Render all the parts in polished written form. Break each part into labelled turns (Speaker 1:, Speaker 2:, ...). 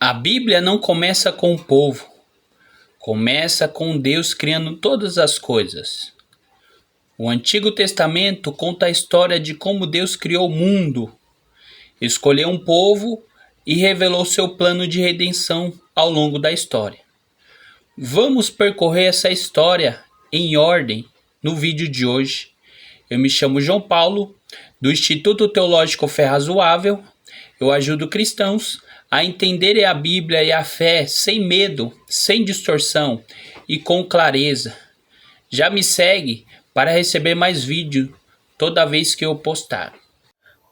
Speaker 1: A Bíblia não começa com o povo, começa com Deus criando todas as coisas. O Antigo Testamento conta a história de como Deus criou o mundo, escolheu um povo e revelou seu plano de redenção ao longo da história. Vamos percorrer essa história em ordem no vídeo de hoje. Eu me chamo João Paulo, do Instituto Teológico Fé Razoável. Eu ajudo cristãos a entenderem a Bíblia e a fé sem medo, sem distorção e com clareza. Já me segue para receber mais vídeo toda vez que eu postar.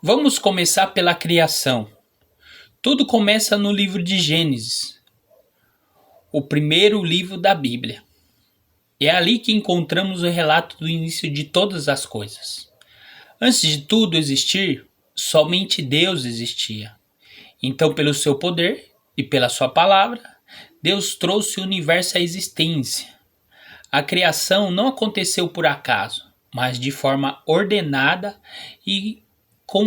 Speaker 1: Vamos começar pela criação. Tudo começa no livro de Gênesis, o primeiro livro da Bíblia. É ali que encontramos o relato do início de todas as coisas. Antes de tudo existir, somente Deus existia. Então, pelo seu poder e pela sua palavra, Deus trouxe o universo à existência. A criação não aconteceu por acaso, mas de forma ordenada e com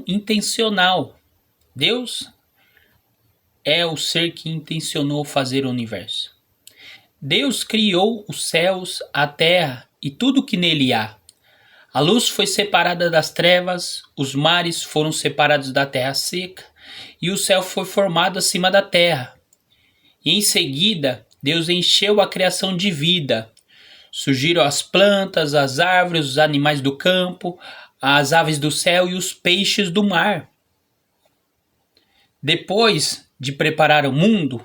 Speaker 1: intencional. Deus é o ser que intencionou fazer o universo. Deus criou os céus, a terra e tudo que nele há. A luz foi separada das trevas, os mares foram separados da terra seca e o céu foi formado acima da terra. E em seguida, Deus encheu a criação de vida. Surgiram as plantas, as árvores, os animais do campo, as aves do céu e os peixes do mar. Depois de preparar o mundo,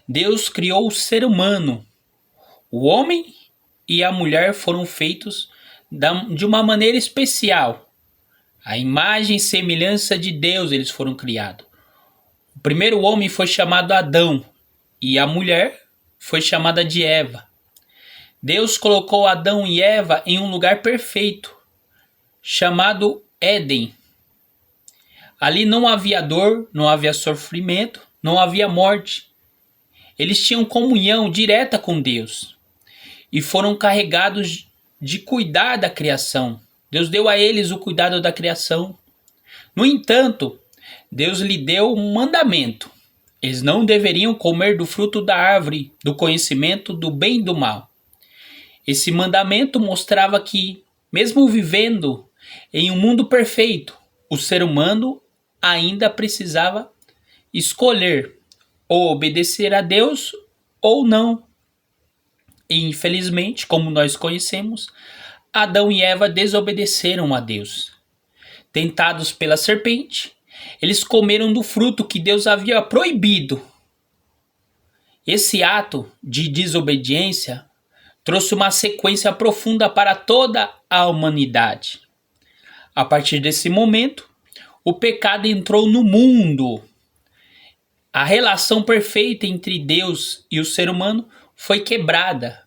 Speaker 1: Deus criou o ser humano. O homem e a mulher foram feitos de uma maneira especial. A imagem e semelhança de Deus eles foram criados. O primeiro homem foi chamado Adão e a mulher foi chamada de Eva. Deus colocou Adão e Eva em um lugar perfeito, chamado Éden. Ali não havia dor, não havia sofrimento, não havia morte. Eles tinham comunhão direta com Deus e foram carregados de cuidar da criação. Deus deu a eles o cuidado da criação. No entanto, Deus lhe deu um mandamento. Eles não deveriam comer do fruto da árvore, do conhecimento do bem e do mal. Esse mandamento mostrava que, mesmo vivendo em um mundo perfeito, o ser humano ainda precisava escolher ou obedecer a Deus ou não. E, infelizmente, como nós conhecemos, Adão e Eva desobedeceram a Deus. Tentados pela serpente, eles comeram do fruto que Deus havia proibido. Esse ato de desobediência trouxe uma sequência profunda para toda a humanidade. A partir desse momento, o pecado entrou no mundo. A relação perfeita entre Deus e o ser humano foi quebrada.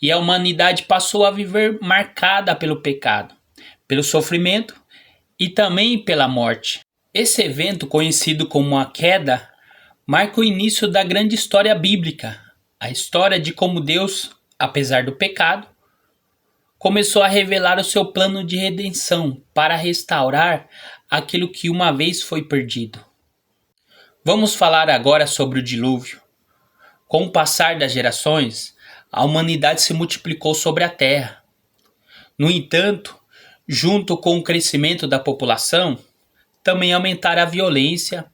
Speaker 1: E a humanidade passou a viver marcada pelo pecado, pelo sofrimento e também pela morte. Esse evento, conhecido como a queda, marca o início da grande história bíblica. A história de como Deus, apesar do pecado, começou a revelar o seu plano de redenção para restaurar aquilo que uma vez foi perdido. Vamos falar agora sobre o dilúvio. Com o passar das gerações, a humanidade se multiplicou sobre a terra. No entanto, junto com o crescimento da população, também aumentaram a violência,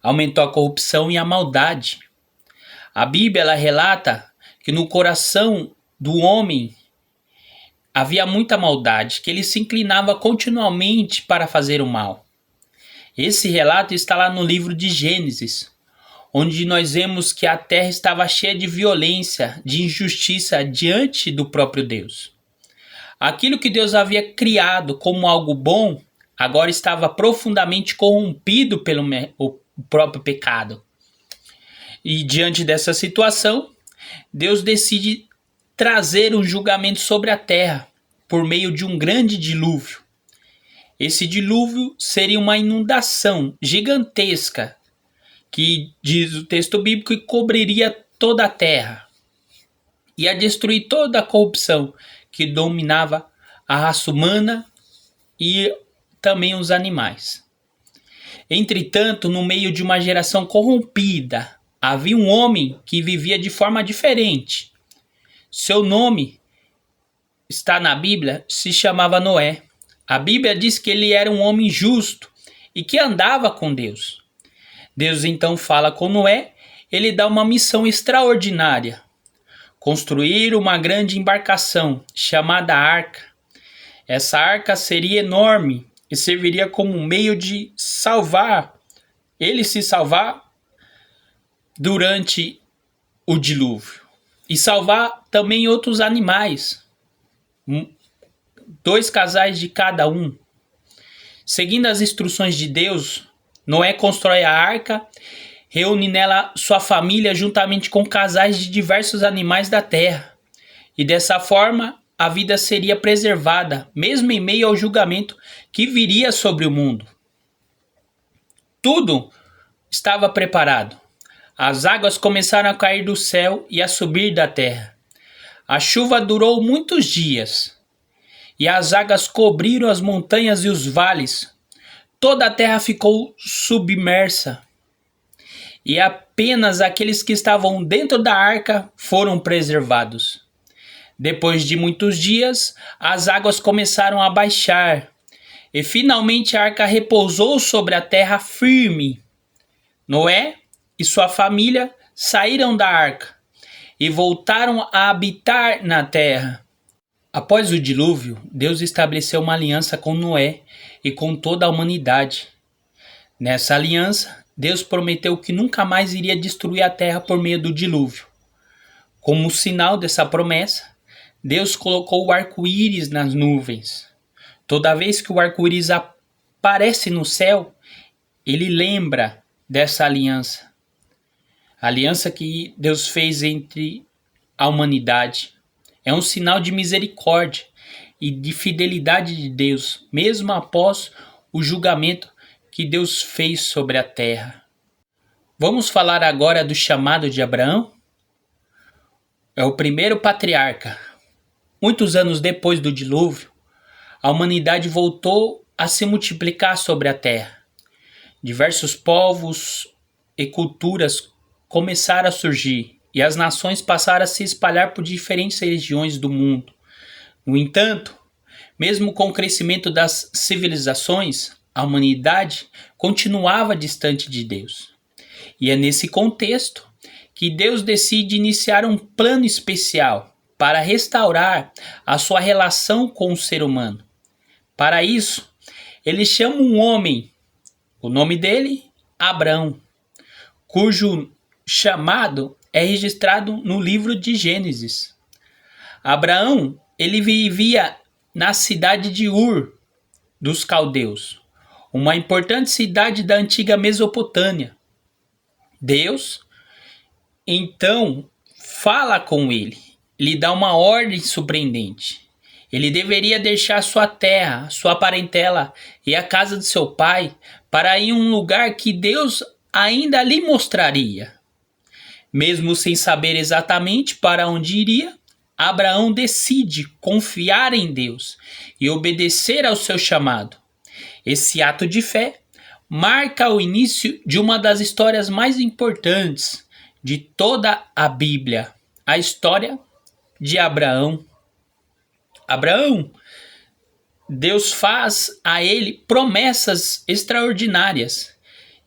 Speaker 1: aumentou a corrupção e a maldade. A Bíblia ela relata que no coração do homem havia muita maldade, que ele se inclinava continuamente para fazer o mal. Esse relato está lá no livro de Gênesis, onde nós vemos que a terra estava cheia de violência, de injustiça diante do próprio Deus. Aquilo que Deus havia criado como algo bom, agora estava profundamente corrompido pelo o próprio pecado. E diante dessa situação, Deus decide trazer um julgamento sobre a terra por meio de um grande dilúvio. Esse dilúvio seria uma inundação gigantesca que, diz o texto bíblico, que cobriria toda a terra. Ia destruir toda a corrupção que dominava a raça humana e também os animais. Entretanto, no meio de uma geração corrompida, havia um homem que vivia de forma diferente. Seu nome está na Bíblia, se chamava Noé. A Bíblia diz que ele era um homem justo e que andava com Deus. Deus então fala com Noé, ele dá uma missão extraordinária: construir uma grande embarcação chamada arca. Essa arca seria enorme e serviria como um meio de se salvar durante o dilúvio e salvar também outros animais, 2 casais de cada um. Seguindo as instruções de Deus, Noé constrói a arca, reúne nela sua família juntamente com casais de diversos animais da terra, e dessa forma a vida seria preservada, mesmo em meio ao julgamento que viria sobre o mundo. Tudo estava preparado. As águas começaram a cair do céu e a subir da terra. A chuva durou muitos dias, e as águas cobriram as montanhas e os vales. Toda a terra ficou submersa, e apenas aqueles que estavam dentro da arca foram preservados. Depois de muitos dias, as águas começaram a baixar, e finalmente a arca repousou sobre a terra firme. Noé e sua família saíram da arca e voltaram a habitar na terra. Após o dilúvio, Deus estabeleceu uma aliança com Noé e com toda a humanidade. Nessa aliança, Deus prometeu que nunca mais iria destruir a terra por meio do dilúvio. Como sinal dessa promessa, Deus colocou o arco-íris nas nuvens. Toda vez que o arco-íris aparece no céu, ele lembra dessa aliança. A aliança que Deus fez entre a humanidade. É um sinal de misericórdia e de fidelidade de Deus, mesmo após o julgamento que Deus fez sobre a terra. Vamos falar agora do chamado de Abraão? É o primeiro patriarca. Muitos anos depois do dilúvio, a humanidade voltou a se multiplicar sobre a terra. Diversos povos e culturas começaram a surgir e as nações passaram a se espalhar por diferentes regiões do mundo. No entanto, mesmo com o crescimento das civilizações, a humanidade continuava distante de Deus. E é nesse contexto que Deus decide iniciar um plano especial para restaurar a sua relação com o ser humano. Para isso, ele chama um homem, o nome dele, Abraão, cujo chamado é registrado no livro de Gênesis. Abraão, ele vivia na cidade de Ur, dos caldeus, uma importante cidade da antiga Mesopotâmia. Deus, então, fala com ele, lhe dá uma ordem surpreendente. Ele deveria deixar sua terra, sua parentela e a casa de seu pai para ir a um lugar que Deus ainda lhe mostraria. Mesmo sem saber exatamente para onde iria, Abraão decide confiar em Deus e obedecer ao seu chamado. Esse ato de fé marca o início de uma das histórias mais importantes de toda a Bíblia, a história de Abraão. Abraão, Deus faz a ele promessas extraordinárias,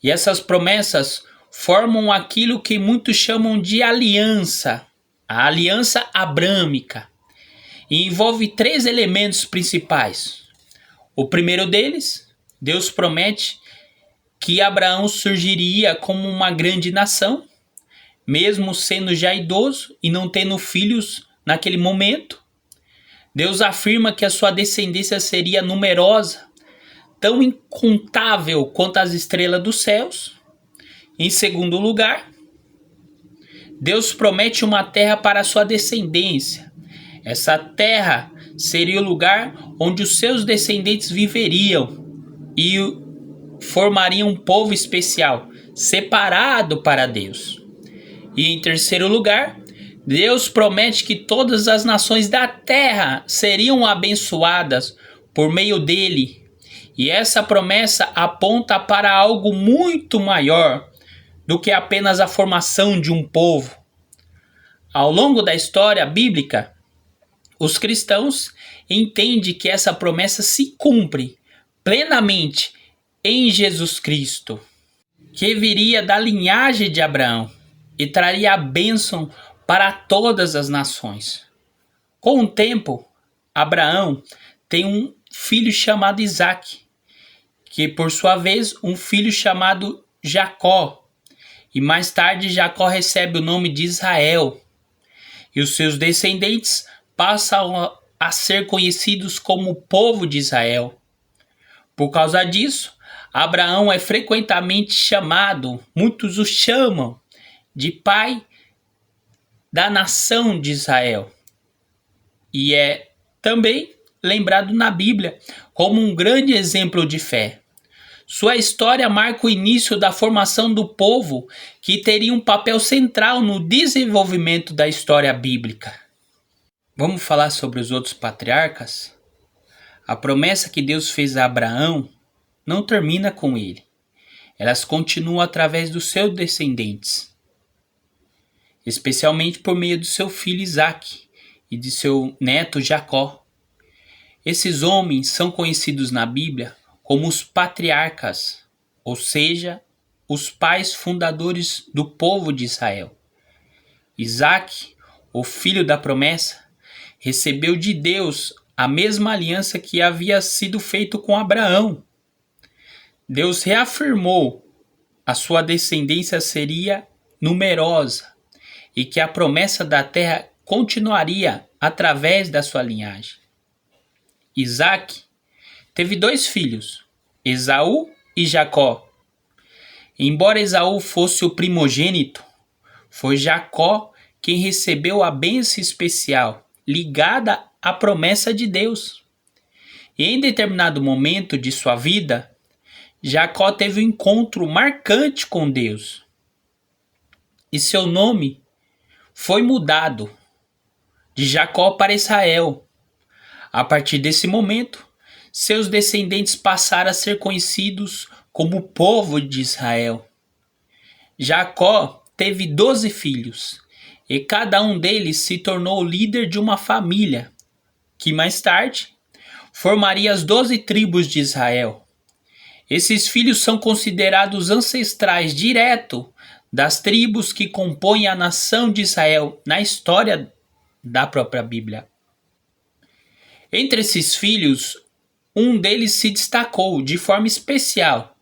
Speaker 1: e essas promessas formam aquilo que muitos chamam de aliança, a aliança abrâmica, e envolve 3 elementos principais. O primeiro deles, Deus promete que Abraão surgiria como uma grande nação, mesmo sendo já idoso e não tendo filhos naquele momento. Deus afirma que a sua descendência seria numerosa, tão incontável quanto as estrelas dos céus. Em segundo lugar, Deus promete uma terra para a sua descendência. Essa terra seria o lugar onde os seus descendentes viveriam e formariam um povo especial, separado para Deus. E em terceiro lugar, Deus promete que todas as nações da terra seriam abençoadas por meio dele E essa promessa aponta para algo muito maior do que apenas a formação de um povo. Ao longo da história bíblica, os cristãos entendem que essa promessa se cumpre plenamente em Jesus Cristo, que viria da linhagem de Abraão e traria a bênção para todas as nações. Com o tempo, Abraão tem um filho chamado Isaque, que por sua vez um filho chamado Jacó, e mais tarde Jacó recebe o nome de Israel, e os seus descendentes passam a ser conhecidos como o povo de Israel. Por causa disso, Abraão é frequentemente chamado, muitos o chamam, de pai da nação de Israel. E é também lembrado na Bíblia como um grande exemplo de fé. Sua história marca o início da formação do povo que teria um papel central no desenvolvimento da história bíblica. Vamos falar sobre os outros patriarcas? A promessa que Deus fez a Abraão não termina com ele. Elas continuam através dos seus descendentes, especialmente por meio do seu filho Isaque e de seu neto Jacó. Esses homens são conhecidos na Bíblia como os patriarcas, ou seja, os pais fundadores do povo de Israel. Isaque, o filho da promessa, recebeu de Deus a mesma aliança que havia sido feita com Abraão. Deus reafirmou a sua descendência seria numerosa e que a promessa da terra continuaria através da sua linhagem. Isaque teve 2 filhos, Esaú e Jacó. Embora Esaú fosse o primogênito, foi Jacó quem recebeu a bênção especial ligada à promessa de Deus. E em determinado momento de sua vida, Jacó teve um encontro marcante com Deus. E seu nome foi mudado de Jacó para Israel. A partir desse momento, seus descendentes passaram a ser conhecidos como o povo de Israel. Jacó teve 12 filhos, e cada um deles se tornou o líder de uma família, que mais tarde formaria as 12 tribos de Israel. Esses filhos são considerados ancestrais diretos das tribos que compõem a nação de Israel na história da própria Bíblia. Entre esses filhos, um deles se destacou de forma especial.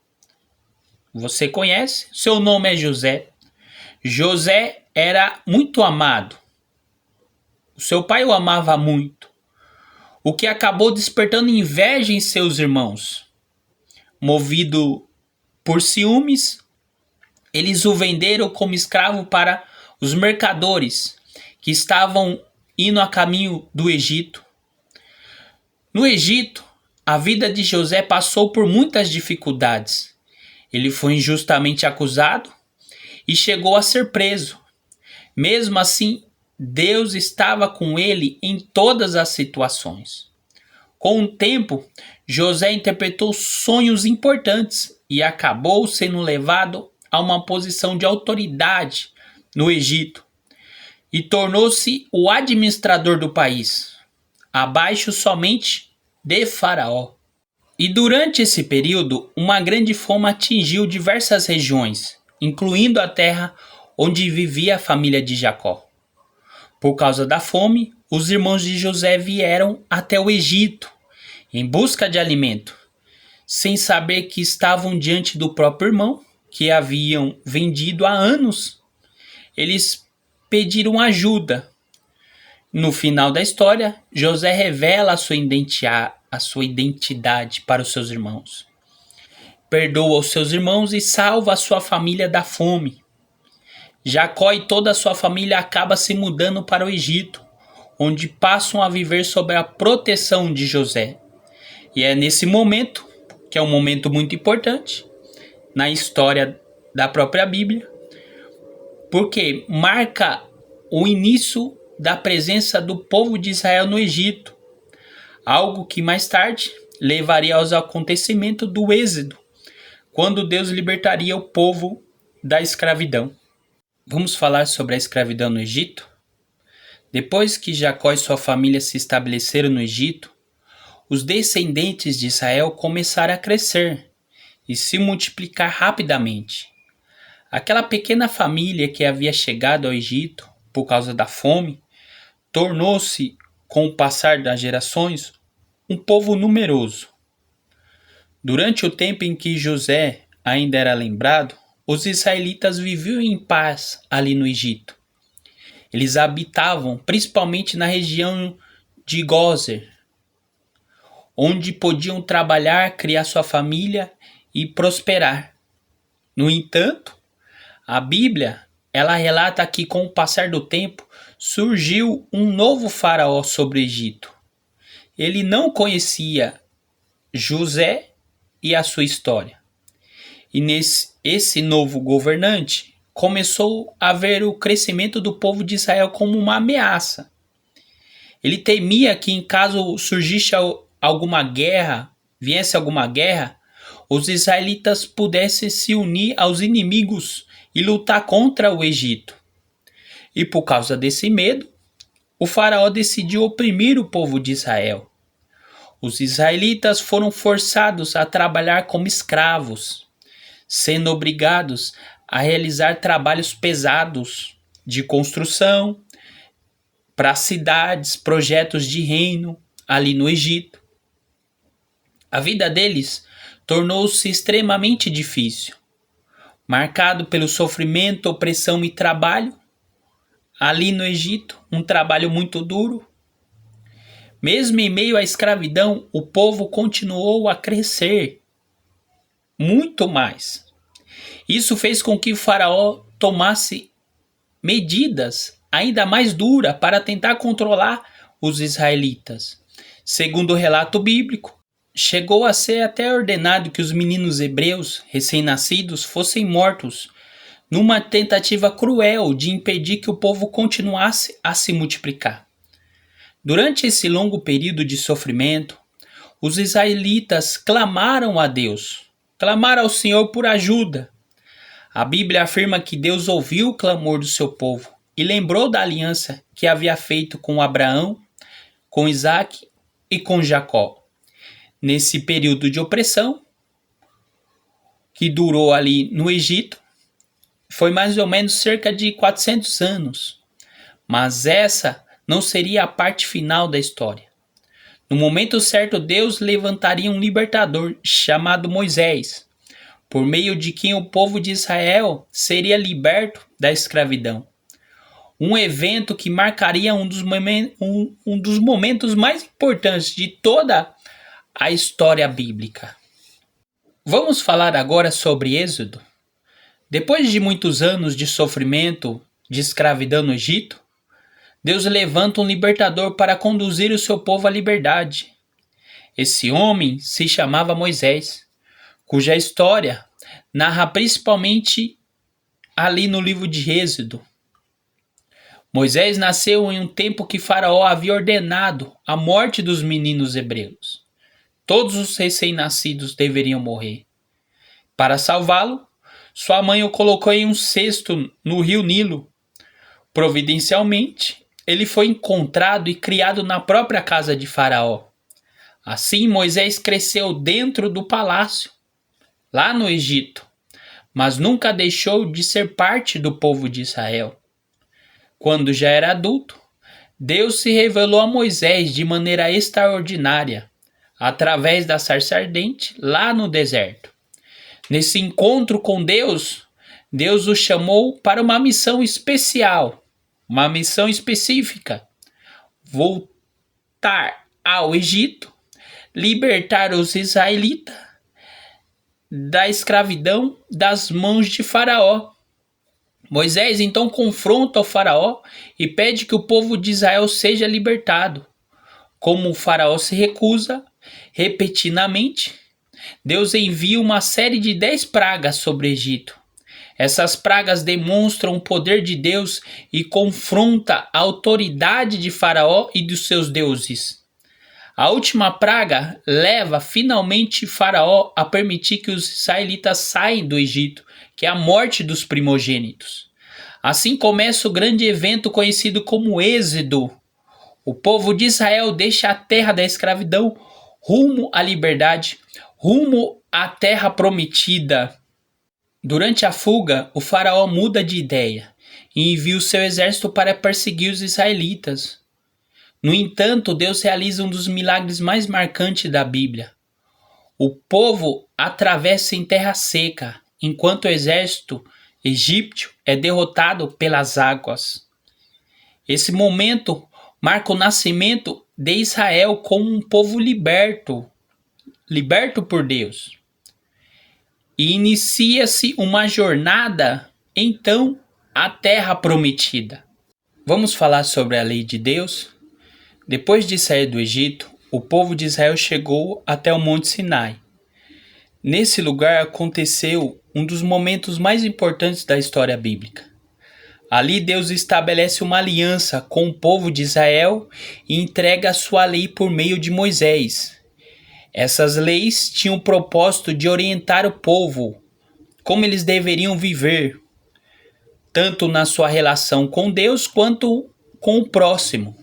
Speaker 1: Você conhece? Seu nome é José. José era muito amado. O seu pai o amava muito, o que acabou despertando inveja em seus irmãos. Movido por ciúmes, eles o venderam como escravo para os mercadores que estavam indo a caminho do Egito. No Egito, a vida de José passou por muitas dificuldades. Ele foi injustamente acusado e chegou a ser preso. Mesmo assim, Deus estava com ele em todas as situações. Com o tempo, José interpretou sonhos importantes e acabou sendo levado a uma posição de autoridade no Egito e tornou-se o administrador do país, abaixo somente de Faraó. E durante esse período, uma grande fome atingiu diversas regiões, incluindo a terra onde vivia a família de Jacó. Por causa da fome, os irmãos de José vieram até o Egito em busca de alimento, sem saber que estavam diante do próprio irmão, que haviam vendido há anos. Eles pediram ajuda. No final da história, José revela a sua identidade para os seus irmãos. Perdoa os seus irmãos e salva a sua família da fome. Jacó e toda a sua família acabam se mudando para o Egito, onde passam a viver sob a proteção de José. E é nesse momento, que é um momento muito importante na história da própria Bíblia, porque marca o início da presença do povo de Israel no Egito, algo que mais tarde levaria aos acontecimentos do Êxodo, quando Deus libertaria o povo da escravidão. Vamos falar sobre a escravidão no Egito? Depois que Jacó e sua família se estabeleceram no Egito, os descendentes de Israel começaram a crescer e se multiplicar rapidamente. Aquela pequena família que havia chegado ao Egito por causa da fome, tornou-se, com o passar das gerações, um povo numeroso. Durante o tempo em que José ainda era lembrado, os israelitas viviam em paz ali no Egito. Eles habitavam principalmente na região de Gózer, onde podiam trabalhar, criar sua família e prosperar. No entanto, a Bíblia, ela relata que com o passar do tempo surgiu um novo faraó sobre o Egito. Ele não conhecia José e a sua história. E esse novo governante começou a ver o crescimento do povo de Israel como uma ameaça. Ele temia que em caso surgisse alguma guerra, viesse alguma guerra, os israelitas pudessem se unir aos inimigos e lutar contra o Egito. E por causa desse medo, o faraó decidiu oprimir o povo de Israel. Os israelitas foram forçados a trabalhar como escravos, sendo obrigados a realizar trabalhos pesados de construção para cidades, projetos de reino ali no Egito. A vida deles tornou-se extremamente difícil, marcado pelo sofrimento, opressão e trabalho. Ali no Egito, um trabalho muito duro. Mesmo em meio à escravidão, o povo continuou a crescer muito mais. Isso fez com que o faraó tomasse medidas ainda mais duras para tentar controlar os israelitas. Segundo o relato bíblico, chegou a ser até ordenado que os meninos hebreus recém-nascidos fossem mortos, numa tentativa cruel de impedir que o povo continuasse a se multiplicar. Durante esse longo período de sofrimento, os israelitas clamaram a Deus, clamaram ao Senhor por ajuda. A Bíblia afirma que Deus ouviu o clamor do seu povo e lembrou da aliança que havia feito com Abraão, com Isaac e com Jacó. Nesse período de opressão, que durou ali no Egito, foi mais ou menos cerca de 400 anos. Mas essa não seria a parte final da história. No momento certo, Deus levantaria um libertador chamado Moisés, por meio de quem o povo de Israel seria liberto da escravidão. Um evento que marcaria um dos momentos mais importantes de toda a história bíblica. Vamos falar agora sobre Êxodo. Depois de muitos anos de sofrimento, de escravidão no Egito, Deus levanta um libertador para conduzir o seu povo à liberdade. Esse homem se chamava Moisés, cuja história narra principalmente ali no livro de Êxodo. Moisés nasceu em um tempo que Faraó havia ordenado a morte dos meninos hebreus. Todos os recém-nascidos deveriam morrer. Para salvá-lo, sua mãe o colocou em um cesto no rio Nilo. Providencialmente, ele foi encontrado e criado na própria casa de Faraó. Assim, Moisés cresceu dentro do palácio, lá no Egito, mas nunca deixou de ser parte do povo de Israel. Quando já era adulto, Deus se revelou a Moisés de maneira extraordinária, através da sarça ardente, lá no deserto. Nesse encontro com Deus, Deus o chamou para uma missão especial, uma missão específica: voltar ao Egito, libertar os israelitas da escravidão das mãos de Faraó. Moisés então confronta o Faraó e pede que o povo de Israel seja libertado. Como o Faraó se recusa, repetidamente, Deus envia uma série de 10 pragas sobre o Egito. Essas pragas demonstram o poder de Deus e confrontam a autoridade de Faraó e dos seus deuses. A última praga leva finalmente Faraó a permitir que os israelitas saiam do Egito, que é a morte dos primogênitos. Assim começa o grande evento conhecido como Êxodo. O povo de Israel deixa a terra da escravidão rumo à liberdade, rumo à terra prometida. Durante a fuga, o faraó muda de ideia e envia o seu exército para perseguir os israelitas. No entanto, Deus realiza um dos milagres mais marcantes da Bíblia. O povo atravessa em terra seca, enquanto o exército egípcio é derrotado pelas águas. Esse momento marca o nascimento de Israel como um povo liberto por Deus. E inicia-se uma jornada, então, à terra prometida. Vamos falar sobre a lei de Deus? Depois de sair do Egito, o povo de Israel chegou até o Monte Sinai. Nesse lugar aconteceu um dos momentos mais importantes da história bíblica. Ali Deus estabelece uma aliança com o povo de Israel e entrega a sua lei por meio de Moisés. Essas leis tinham o propósito de orientar o povo, como eles deveriam viver, tanto na sua relação com Deus quanto com o próximo.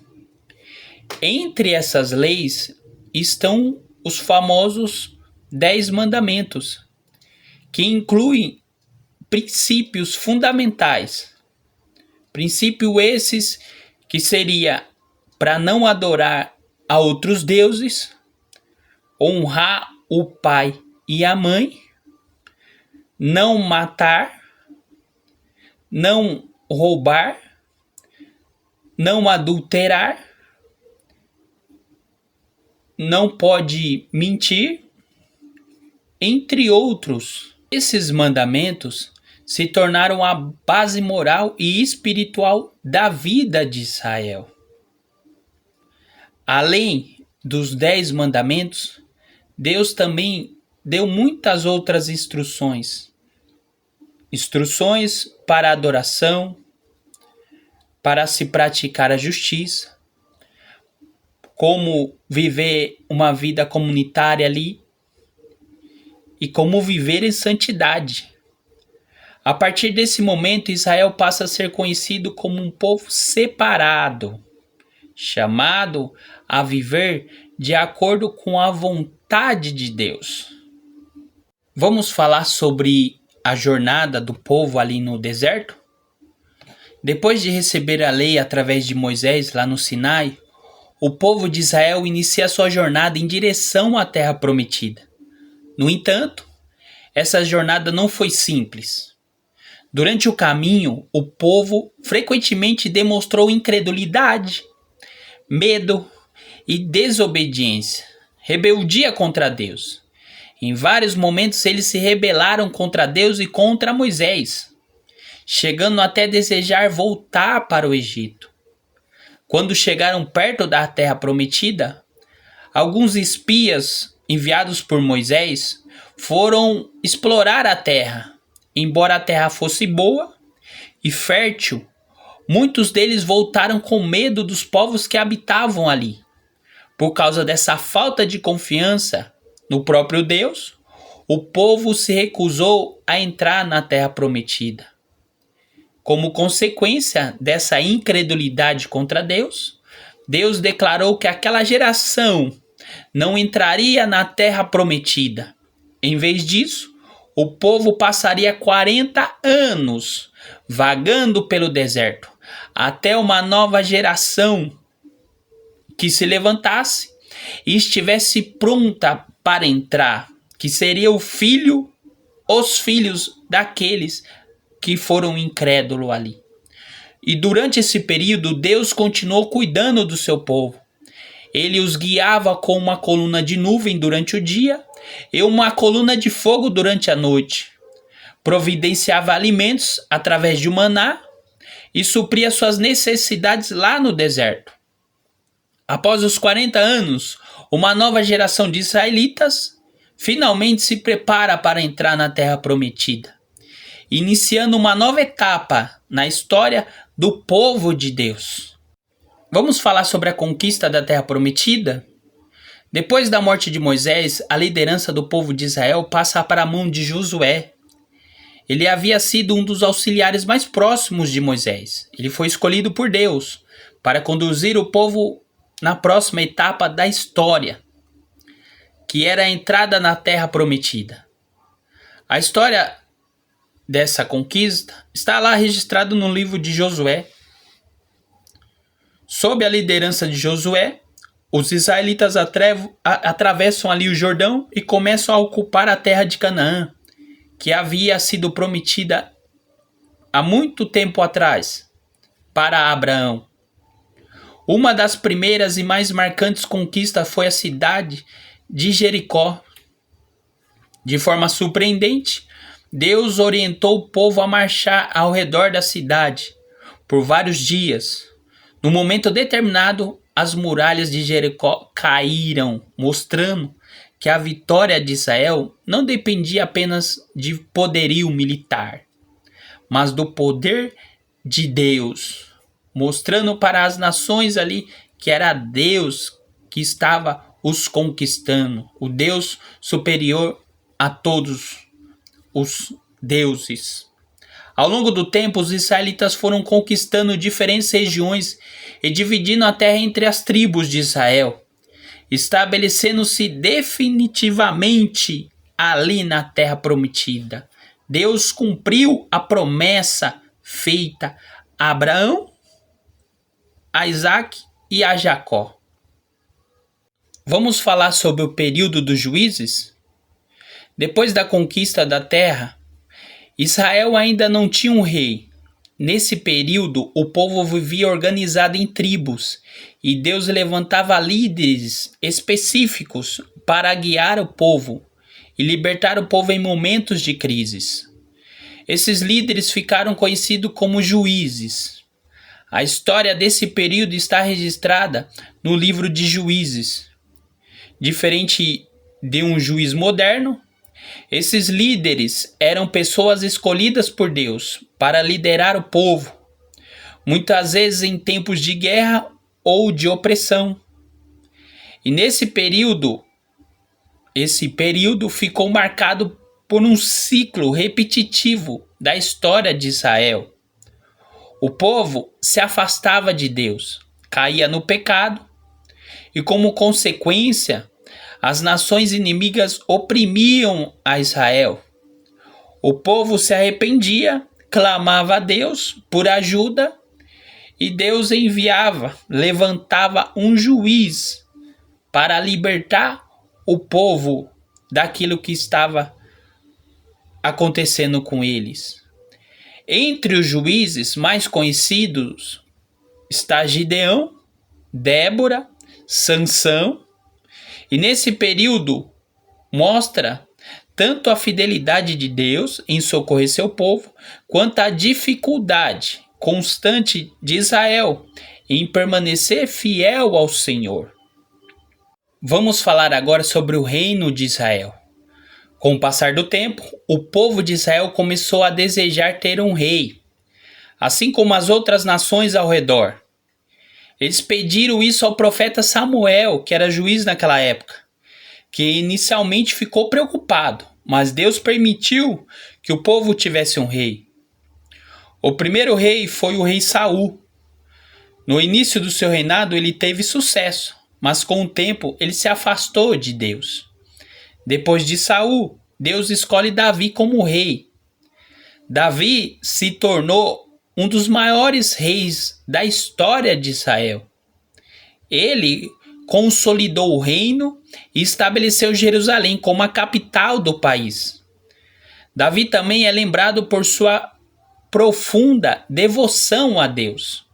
Speaker 1: Entre essas leis estão os famosos 10 mandamentos, que incluem princípios fundamentais. Princípios esses que seria para não adorar a outros deuses, honrar o pai e a mãe, não matar, não roubar, não adulterar, não pode mentir, entre outros. Esses mandamentos se tornaram a base moral e espiritual da vida de Israel. Além dos 10 mandamentos, Deus também deu muitas outras instruções. Instruções para a adoração, para se praticar a justiça, como viver uma vida comunitária ali e como viver em santidade. A partir desse momento, Israel passa a ser conhecido como um povo separado, chamado a viver de acordo com a vontade de Deus. Vamos falar sobre a jornada do povo ali no deserto? Depois de receber a lei através de Moisés lá no Sinai, o povo de Israel inicia sua jornada em direção à terra prometida. No entanto, essa jornada não foi simples. Durante o caminho, o povo frequentemente demonstrou incredulidade, medo e desobediência, rebeldia contra Deus. Em vários momentos eles se rebelaram contra Deus e contra Moisés, chegando até desejar voltar para o Egito. Quando chegaram perto da terra prometida, alguns espias enviados por Moisés foram explorar a terra. Embora a terra fosse boa e fértil, muitos deles voltaram com medo dos povos que habitavam ali. Por causa dessa falta de confiança no próprio Deus, o povo se recusou a entrar na terra prometida. Como consequência dessa incredulidade contra Deus, Deus declarou que aquela geração não entraria na terra prometida. Em vez disso, o povo passaria 40 anos vagando pelo deserto, até uma nova geração que se levantasse e estivesse pronta para entrar, que seria os filhos daqueles que foram incrédulos ali. E durante esse período, Deus continuou cuidando do seu povo. Ele os guiava com uma coluna de nuvem durante o dia e uma coluna de fogo durante a noite. Providenciava alimentos através de maná e supria suas necessidades lá no deserto. Após os 40 anos, uma nova geração de israelitas finalmente se prepara para entrar na terra prometida, iniciando uma nova etapa na história do povo de Deus. Vamos falar sobre a conquista da terra prometida? Depois da morte de Moisés, a liderança do povo de Israel passa para a mão de Josué. Ele havia sido um dos auxiliares mais próximos de Moisés. Ele foi escolhido por Deus para conduzir o povo na próxima etapa da história, que era a entrada na Terra Prometida. A história dessa conquista está lá registrada no livro de Josué. Sob a liderança de Josué, os israelitas atravessam ali o Jordão e começam a ocupar a terra de Canaã, que havia sido prometida há muito tempo atrás para Abraão. Uma das primeiras e mais marcantes conquistas foi a cidade de Jericó. De forma surpreendente, Deus orientou o povo a marchar ao redor da cidade por vários dias. No momento determinado, as muralhas de Jericó caíram, mostrando que a vitória de Israel não dependia apenas de poderio militar, mas do poder de Deus, mostrando para as nações ali que era Deus que estava os conquistando, o Deus superior a todos os deuses. Ao longo do tempo, os israelitas foram conquistando diferentes regiões e dividindo a terra entre as tribos de Israel, estabelecendo-se definitivamente ali na terra prometida. Deus cumpriu a promessa feita a Abraão, a Isaac e a Jacó. Vamos falar sobre o período dos juízes? Depois da conquista da terra, Israel ainda não tinha um rei. Nesse período, o povo vivia organizado em tribos e Deus levantava líderes específicos para guiar o povo e libertar o povo em momentos de crises. Esses líderes ficaram conhecidos como juízes. A história desse período está registrada no livro de Juízes. Diferente de um juiz moderno, esses líderes eram pessoas escolhidas por Deus para liderar o povo, muitas vezes em tempos de guerra ou de opressão. E esse período ficou marcado por um ciclo repetitivo da história de Israel. O povo se afastava de Deus, caía no pecado e, como consequência, as nações inimigas oprimiam a Israel. O povo se arrependia, clamava a Deus por ajuda e Deus levantava um juiz para libertar o povo daquilo que estava acontecendo com eles. Entre os juízes mais conhecidos está Gideão, Débora, Sansão. E nesse período mostra tanto a fidelidade de Deus em socorrer seu povo, quanto a dificuldade constante de Israel em permanecer fiel ao Senhor. Vamos falar agora sobre o reino de Israel. Com o passar do tempo, o povo de Israel começou a desejar ter um rei, assim como as outras nações ao redor. Eles pediram isso ao profeta Samuel, que era juiz naquela época, que inicialmente ficou preocupado, mas Deus permitiu que o povo tivesse um rei. O primeiro rei foi o rei Saul. No início do seu reinado ele teve sucesso, mas com o tempo ele se afastou de Deus. Depois de Saul, Deus escolhe Davi como rei. Davi se tornou um dos maiores reis da história de Israel. Ele consolidou o reino e estabeleceu Jerusalém como a capital do país. Davi também é lembrado por sua profunda devoção a Deus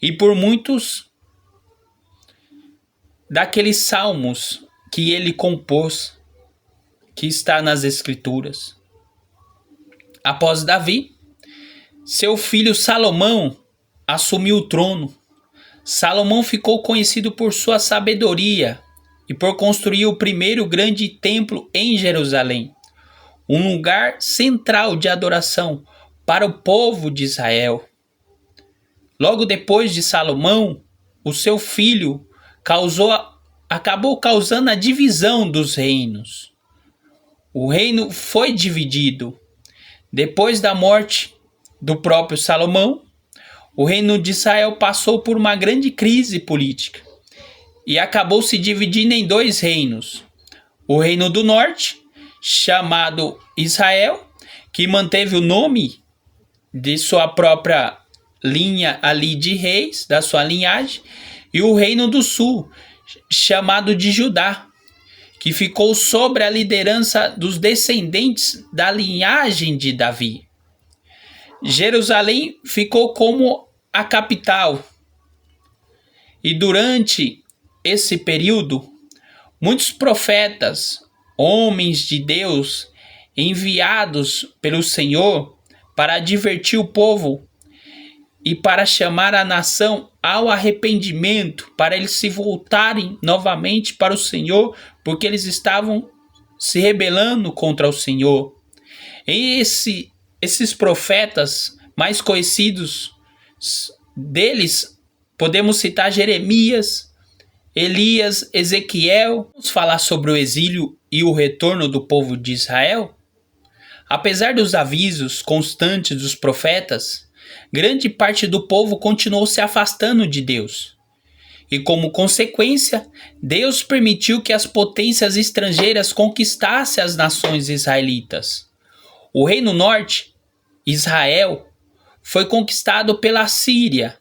Speaker 1: e por muitos daqueles salmos que ele compôs, que está nas Escrituras. Após Davi, seu filho Salomão assumiu o trono. Salomão ficou conhecido por sua sabedoria e por construir o primeiro grande templo em Jerusalém, um lugar central de adoração para o povo de Israel. Logo depois de Salomão, o seu filho causou acabou causando a divisão dos reinos. O reino foi dividido. Depois da morte do próprio Salomão, o reino de Israel passou por uma grande crise política e acabou se dividindo em dois reinos. O reino do norte, chamado Israel, que manteve o nome de sua própria linha ali de reis, da sua linhagem, e o reino do sul, chamado de Judá, que ficou sob a liderança dos descendentes da linhagem de Davi. Jerusalém ficou como a capital. E durante esse período, muitos profetas, homens de Deus, enviados pelo Senhor para advertir o povo e para chamar a nação ao arrependimento, para eles se voltarem novamente para o Senhor, porque eles estavam se rebelando contra o Senhor. E esses profetas mais conhecidos deles, podemos citar Jeremias, Elias, Ezequiel. Vamos falar sobre o exílio e o retorno do povo de Israel? Apesar dos avisos constantes dos profetas, grande parte do povo continuou se afastando de Deus. E como consequência, Deus permitiu que as potências estrangeiras conquistassem as nações israelitas. O Reino Norte, Israel, foi conquistado pela Síria.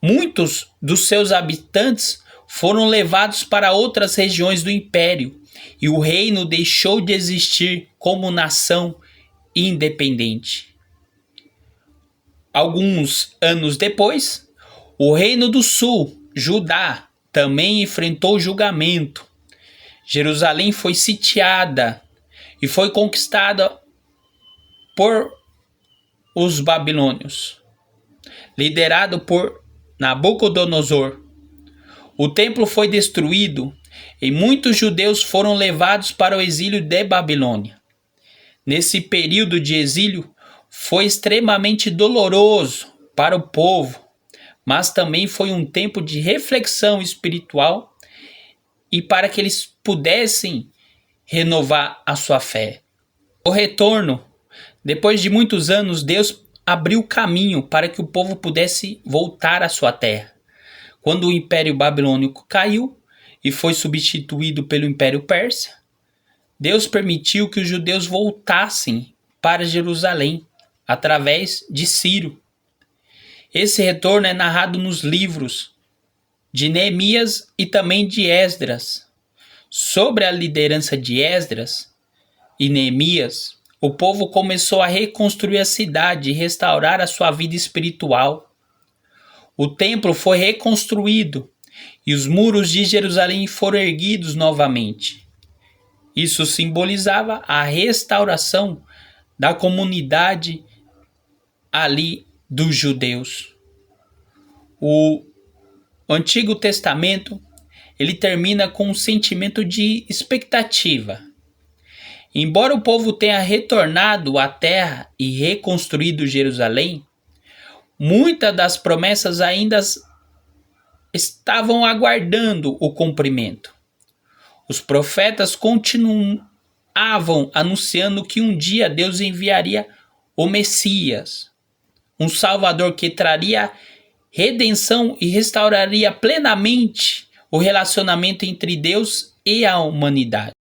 Speaker 1: Muitos dos seus habitantes foram levados para outras regiões do império e o reino deixou de existir como nação independente. Alguns anos depois, o Reino do Sul, Judá, também enfrentou julgamento. Jerusalém foi sitiada e foi conquistada por os babilônios, liderado por Nabucodonosor. O templo foi destruído e muitos judeus foram levados para o exílio de Babilônia. Nesse período de exílio, foi extremamente doloroso para o povo, mas também foi um tempo de reflexão espiritual e para que eles pudessem renovar a sua fé. O retorno, depois de muitos anos, Deus abriu caminho para que o povo pudesse voltar à sua terra. Quando o Império Babilônico caiu e foi substituído pelo Império Persa, Deus permitiu que os judeus voltassem para Jerusalém através de Ciro. Esse retorno é narrado nos livros de Neemias e também de Esdras. Sob a liderança de Esdras e Neemias, o povo começou a reconstruir a cidade e restaurar a sua vida espiritual. O templo foi reconstruído e os muros de Jerusalém foram erguidos novamente. Isso simbolizava a restauração da comunidade ali dos judeus. O Antigo Testamento, ele termina com um sentimento de expectativa. Embora o povo tenha retornado à terra e reconstruído Jerusalém, muitas das promessas ainda estavam aguardando o cumprimento. Os profetas continuavam anunciando que um dia Deus enviaria o Messias, um Salvador que traria redenção e restauraria plenamente o relacionamento entre Deus e a humanidade.